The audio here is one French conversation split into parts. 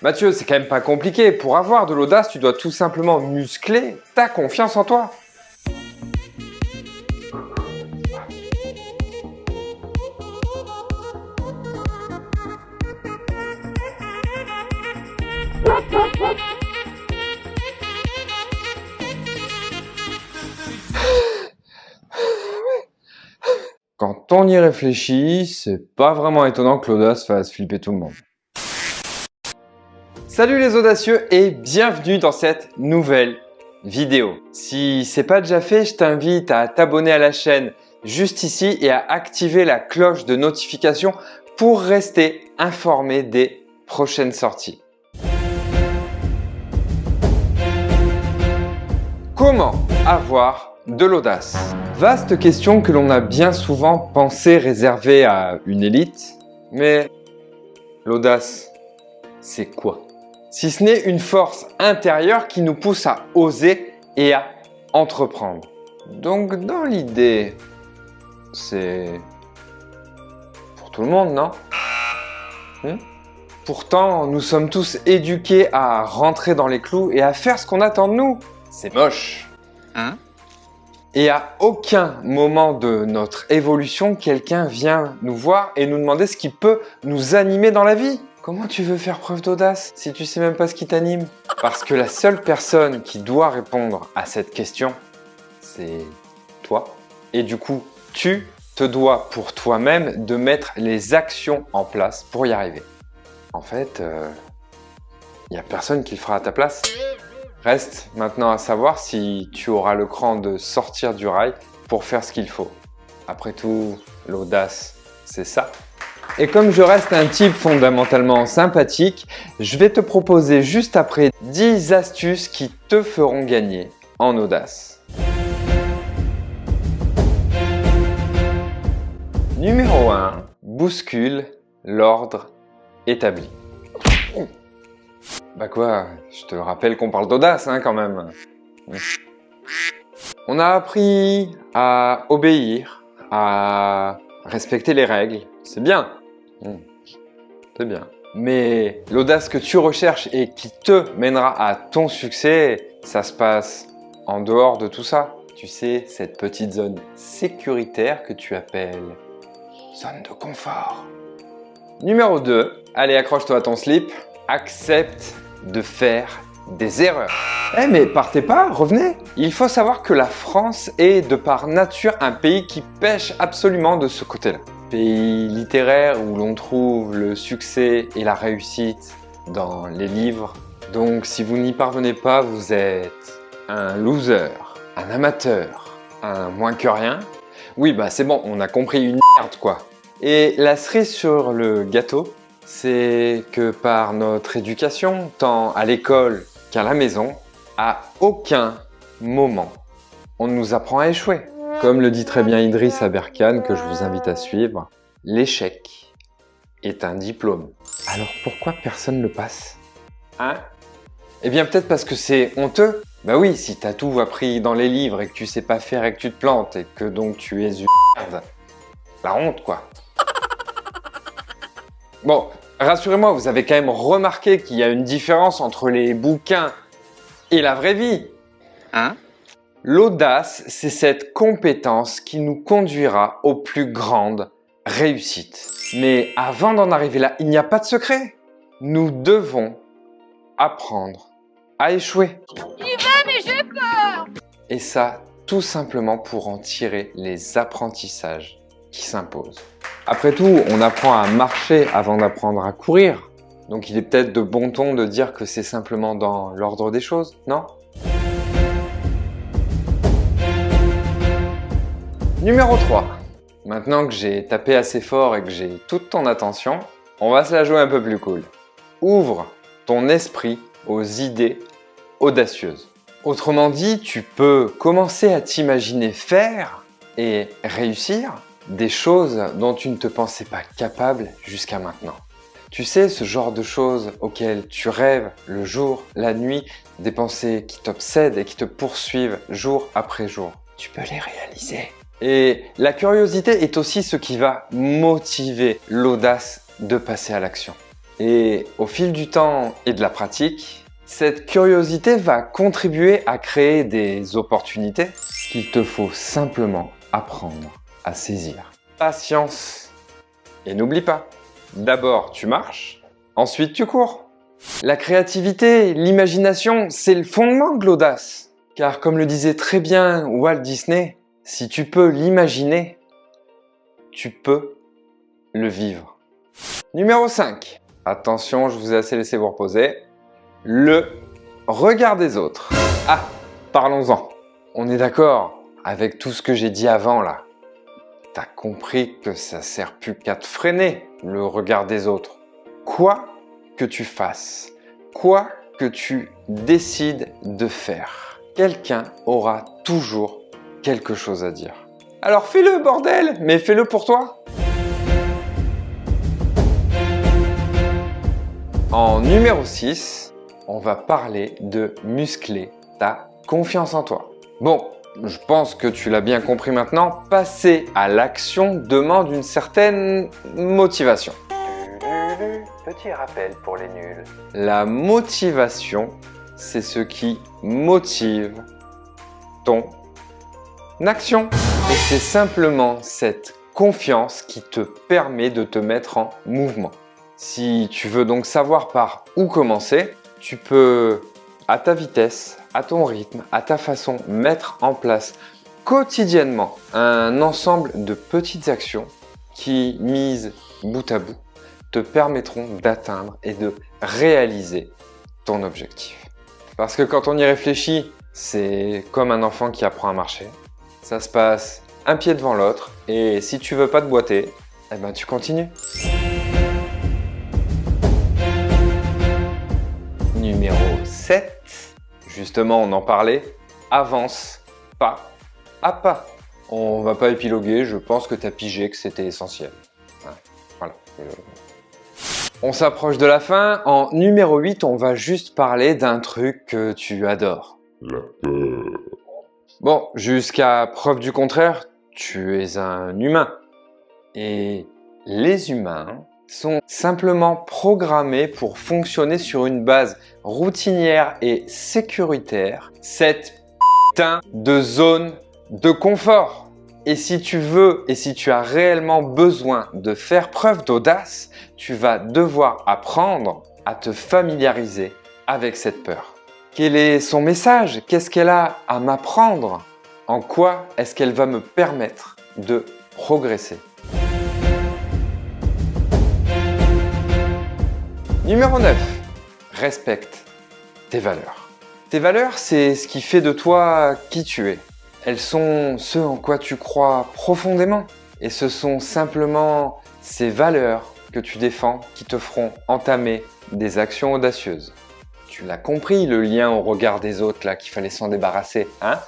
Mathieu, c'est quand même pas compliqué. Pour avoir de l'audace, tu dois tout simplement muscler ta confiance en toi. Quand on y réfléchit, c'est pas vraiment étonnant que l'audace fasse flipper tout le monde. Salut les audacieux et bienvenue dans cette nouvelle vidéo. Si c'est pas déjà fait, je t'invite à t'abonner à la chaîne juste ici et à activer la cloche de notification pour rester informé des prochaines sorties. Comment avoir de l'audace? Vaste question que l'on a bien souvent pensé réservée à une élite, mais l'audace, c'est quoi? Si ce n'est une force intérieure qui nous pousse à oser et à entreprendre. Donc dans l'idée, c'est pour tout le monde, non? Pourtant, nous sommes tous éduqués à rentrer dans les clous et à faire ce qu'on attend de nous. C'est moche. Et à aucun moment de notre évolution, quelqu'un vient nous voir et nous demander ce qui peut nous animer dans la vie. Comment tu veux faire preuve d'audace si tu sais même pas ce qui t'anime? Parce que la seule personne qui doit répondre à cette question, c'est toi. Et du coup, tu te dois pour toi-même de mettre les actions en place pour y arriver. En fait, il n'y a personne qui le fera à ta place. Reste maintenant à savoir si tu auras le cran de sortir du rail pour faire ce qu'il faut. Après tout, l'audace, c'est ça. Et comme je reste un type fondamentalement sympathique, je vais te proposer juste après 10 astuces qui te feront gagner en audace. Numéro 1, bouscule l'ordre établi. Bah quoi, je te rappelle qu'on parle d'audace quand même. On a appris à obéir, à respecter les règles, c'est bien. C'est bien. Mais l'audace que tu recherches et qui te mènera à ton succès, ça se passe en dehors de tout ça. Tu sais, cette petite zone sécuritaire que tu appelles zone de confort. Numéro 2, allez accroche-toi à ton slip, accepte de faire des erreurs. Mais partez pas, revenez. Il faut savoir que la France est de par nature un pays qui pêche absolument de ce côté-là. Pays littéraire où l'on trouve le succès et la réussite dans les livres. Donc si vous n'y parvenez pas, vous êtes un loser, un amateur, un moins que rien. Oui, bah c'est bon, on a compris, une merde quoi. Et la cerise sur le gâteau, c'est que par notre éducation, tant à l'école qu'à la maison, à aucun moment, on nous apprend à échouer. Comme le dit très bien Idriss Aberkane, que je vous invite à suivre, l'échec est un diplôme. Alors pourquoi personne ne le passe? Eh bien peut-être parce que c'est honteux. Bah oui, si t'as tout appris dans les livres et que tu sais pas faire et que tu te plantes et que donc tu es une merde, la honte quoi. Bon, rassurez-moi, vous avez quand même remarqué qu'il y a une différence entre les bouquins et la vraie vie. L'audace, c'est cette compétence qui nous conduira aux plus grandes réussites. Mais avant d'en arriver là, il n'y a pas de secret. Nous devons apprendre à échouer. Il va, mais j'ai peur! Et ça, tout simplement pour en tirer les apprentissages qui s'imposent. Après tout, on apprend à marcher avant d'apprendre à courir. Donc il est peut-être de bon ton de dire que c'est simplement dans l'ordre des choses, non? Numéro 3. Maintenant que j'ai tapé assez fort et que j'ai toute ton attention, on va se la jouer un peu plus cool. Ouvre ton esprit aux idées audacieuses. Autrement dit, tu peux commencer à t'imaginer faire et réussir des choses dont tu ne te pensais pas capable jusqu'à maintenant. Tu sais, ce genre de choses auxquelles tu rêves le jour, la nuit, des pensées qui t'obsèdent et qui te poursuivent jour après jour. Tu peux les réaliser. Et la curiosité est aussi ce qui va motiver l'audace de passer à l'action. Et au fil du temps et de la pratique, cette curiosité va contribuer à créer des opportunités qu'il te faut simplement apprendre à saisir. Patience. Et n'oublie pas, d'abord tu marches, ensuite tu cours. La créativité, l'imagination, c'est le fondement de l'audace. Car comme le disait très bien Walt Disney, si tu peux l'imaginer, tu peux le vivre. Numéro 5. Attention, je vous ai assez laissé vous reposer. Le regard des autres. Ah, parlons-en. On est d'accord avec tout ce que j'ai dit avant là. T'as compris que ça sert plus qu'à te freiner, le regard des autres. Quoi que tu fasses, quoi que tu décides de faire, quelqu'un aura toujours quelque chose à dire. Alors fais-le bordel, mais fais-le pour toi. En numéro 6, on va parler de muscler ta confiance en toi. Bon, je pense que tu l'as bien compris maintenant, passer à l'action demande une certaine motivation. Petit rappel pour les nuls. La motivation, c'est ce qui motive ton action. Et c'est simplement cette confiance qui te permet de te mettre en mouvement. Si tu veux donc savoir par où commencer, tu peux, à ta vitesse, à ton rythme, à ta façon, mettre en place quotidiennement un ensemble de petites actions qui, mises bout à bout, te permettront d'atteindre et de réaliser ton objectif. Parce que quand on y réfléchit, c'est comme un enfant qui apprend à marcher. Ça se passe un pied devant l'autre et si tu veux pas te boiter, eh ben tu continues. Numéro 7, justement on en parlait, avance pas à pas. On va pas épiloguer, je pense que tu as pigé que c'était essentiel. Voilà. On s'approche de la fin. En numéro 8, on va juste parler d'un truc que tu adores. La peur. Bon, jusqu'à preuve du contraire, tu es un humain. Et les humains sont simplement programmés pour fonctionner sur une base routinière et sécuritaire. Cette putain de zone de confort. Et si tu veux et si tu as réellement besoin de faire preuve d'audace, tu vas devoir apprendre à te familiariser avec cette peur. Quel est son message? Qu'est-ce qu'elle a à m'apprendre? En quoi est-ce qu'elle va me permettre de progresser? Numéro 9. Respecte tes valeurs. Tes valeurs, c'est ce qui fait de toi qui tu es. Elles sont ce en quoi tu crois profondément. Et ce sont simplement ces valeurs que tu défends qui te feront entamer des actions audacieuses. Tu l'as compris, le lien au regard des autres là qu'il fallait s'en débarrasser, hein?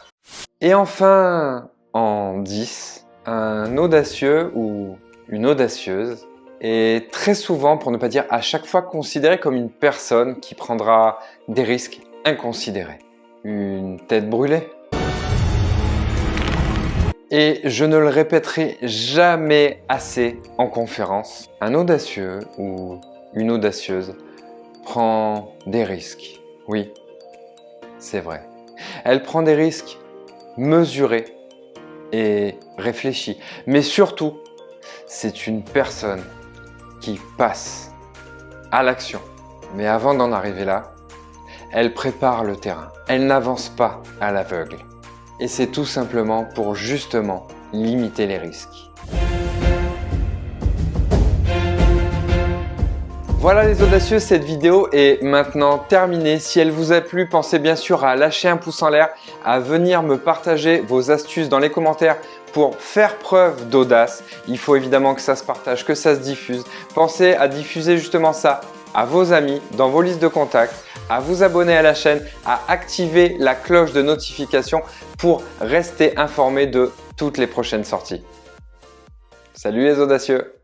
Et enfin, en 10, un audacieux ou une audacieuse est très souvent, pour ne pas dire à chaque fois, considéré comme une personne qui prendra des risques inconsidérés. Une tête brûlée. Et je ne le répéterai jamais assez en conférence, un audacieux ou une audacieuse prend des risques. Oui, c'est vrai. Elle prend des risques mesurés et réfléchis. Mais surtout, c'est une personne qui passe à l'action. Mais avant d'en arriver là, elle prépare le terrain. Elle n'avance pas à l'aveugle. Et c'est tout simplement pour justement limiter les risques. Voilà les audacieux, cette vidéo est maintenant terminée. Si elle vous a plu, pensez bien sûr à lâcher un pouce en l'air, à venir me partager vos astuces dans les commentaires pour faire preuve d'audace. Il faut évidemment que ça se partage, que ça se diffuse. Pensez à diffuser justement ça à vos amis, dans vos listes de contacts, à vous abonner à la chaîne, à activer la cloche de notification pour rester informé de toutes les prochaines sorties. Salut les audacieux!